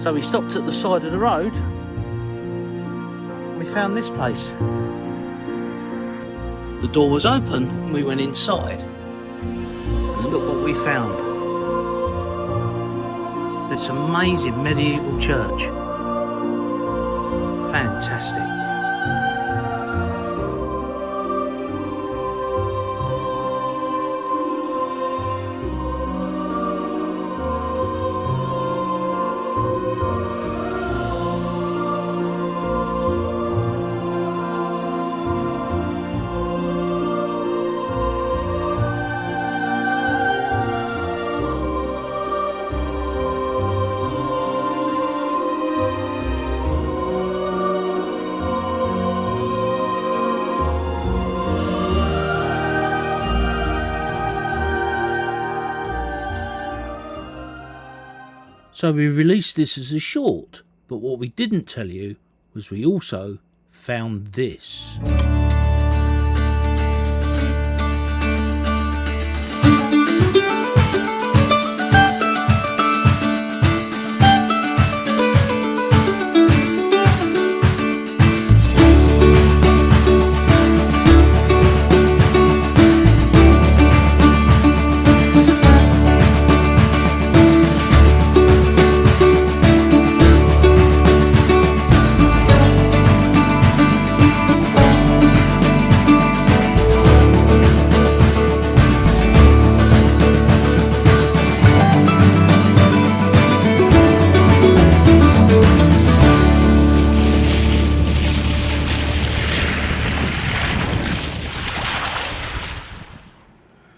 So we stopped at the side of the road and we found this place. The door was open and we went inside. And look what we found. This amazing medieval church. Fantastic. So we released this as a short, but what we didn't tell you was we also found this.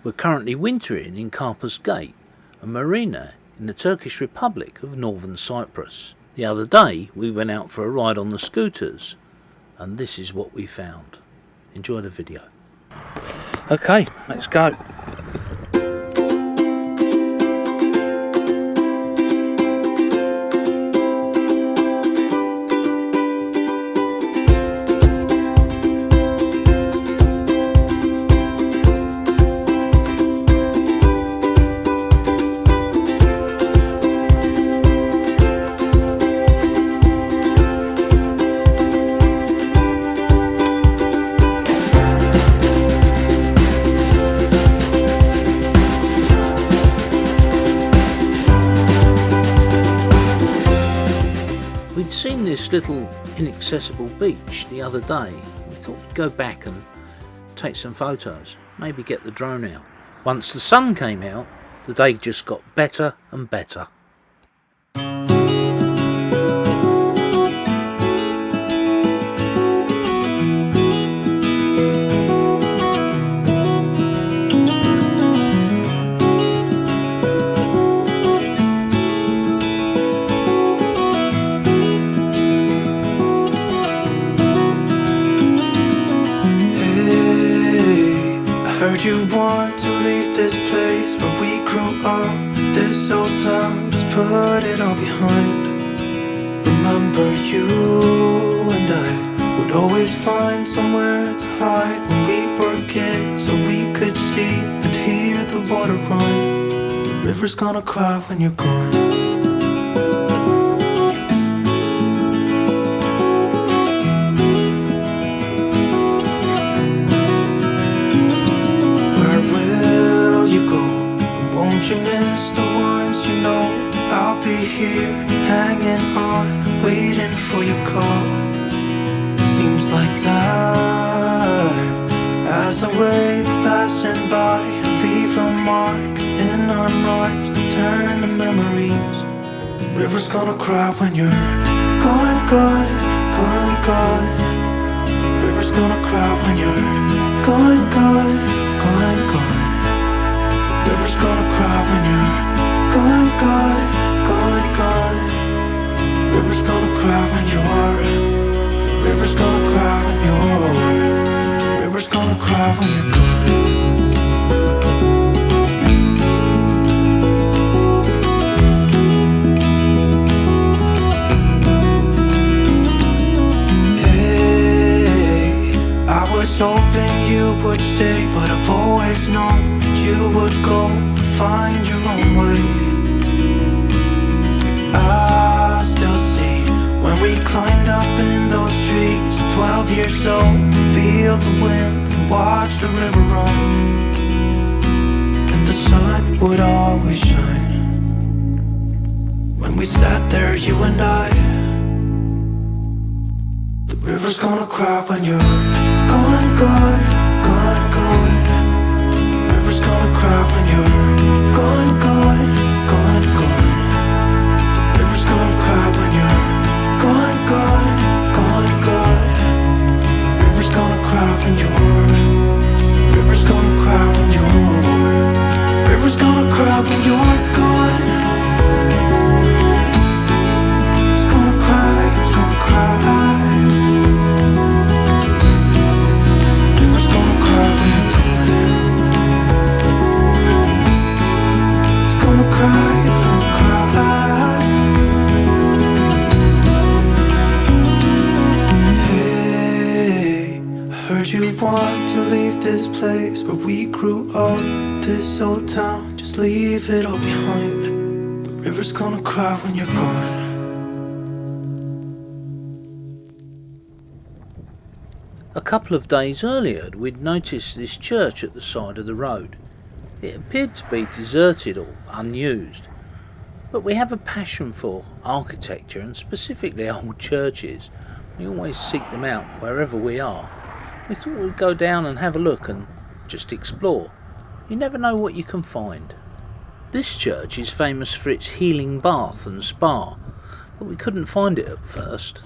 We're currently wintering in Karpus Gate, a marina in the Turkish Republic of Northern Cyprus. The other day we went out for a ride on the scooters and this is what we found. Enjoy the video. Okay, let's go. We'd seen this little inaccessible beach the other day. We thought we'd go back and take some photos, maybe get the drone out. Once the sun came out, the day just got better and better. You want to leave this place where we grew up, this old town, just put it all behind. Remember you and I would always find somewhere to hide when we were kids, so we could see and hear the water run. The river's gonna cry when you're gone. You miss the ones you know. I'll be here, hanging on, waiting for your call. Seems like time as a wave passing by, leave a mark in our minds to turn to memories. The river's gonna cry when you're gone, gone, gone, gone. The river's gonna cry when you're gone, gone, gone, gone. River's gonna cry when you're gone, gone, gone, gone. River's gonna cry when you're. River's gonna cry when you're. River's gonna cry when you're gone. Hey, I was hoping you would stay, but I've always known you would go and find your own way. I stay of your soul. Feel the wind and watch the river run. And the sun would always shine when we sat there, you and I. The river's gonna cry when you're gone, gone, gone, gone. The river's gonna cry when you're gone, gone, gone, gone. The river's gonna cry when you're gone, gone, gone, gone. The river's gonna cry when you're. The river's gonna cry when you're. The river's gonna cry when you're gone. It's gonna cry, it's gonna cry. Hey, I heard you want to leave this place where we grew up, this old town, just leave it all behind. The river's gonna cry when you're gone. A couple of days earlier, we'd noticed this church at the side of the road. It appeared to be deserted or unused, but we have a passion for architecture and specifically old churches. We always seek them out wherever we are. We thought we'd go down and have a look and just explore. You never know what you can find. This church is famous for its healing bath and spa, but we couldn't find it at first.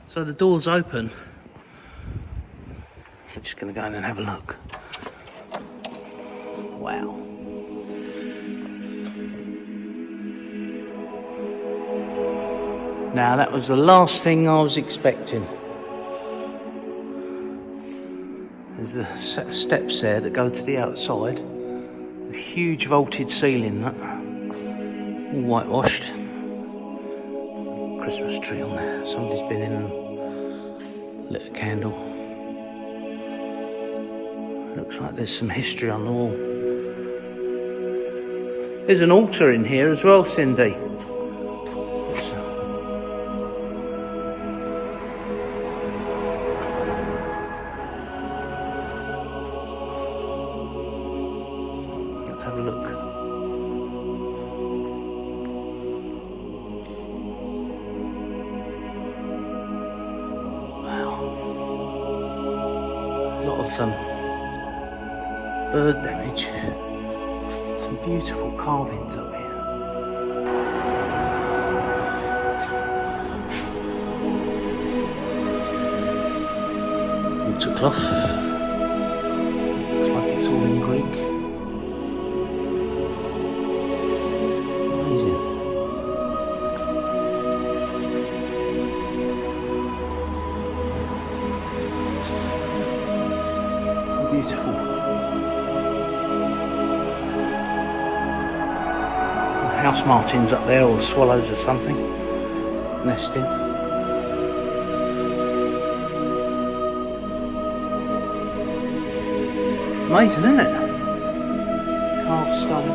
So the door's open. We're just going to go in and have a look. Wow. Now that was the last thing I was expecting. There's the steps there that go to the outside. A huge vaulted ceiling, that all whitewashed. Christmas tree on there. Somebody's been in and lit a candle. Looks like there's some history on the wall. There's an altar in here as well, Cindy. Let's have a look. Bird damage. Some beautiful carvings up here. Water cloth. Looks like it's all in Greek. Amazing. Beautiful. House martins up there, or swallows or something, nesting. Amazing, isn't it? Carved stone.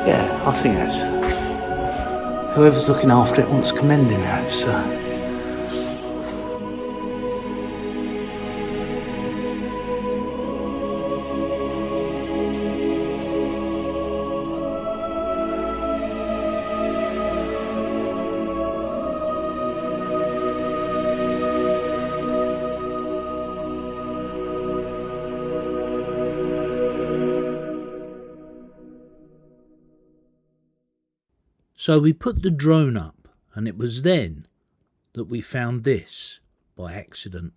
Yeah, I think that's whoever's looking after it wants commending. That's So we put the drone up, and it was then that we found this by accident.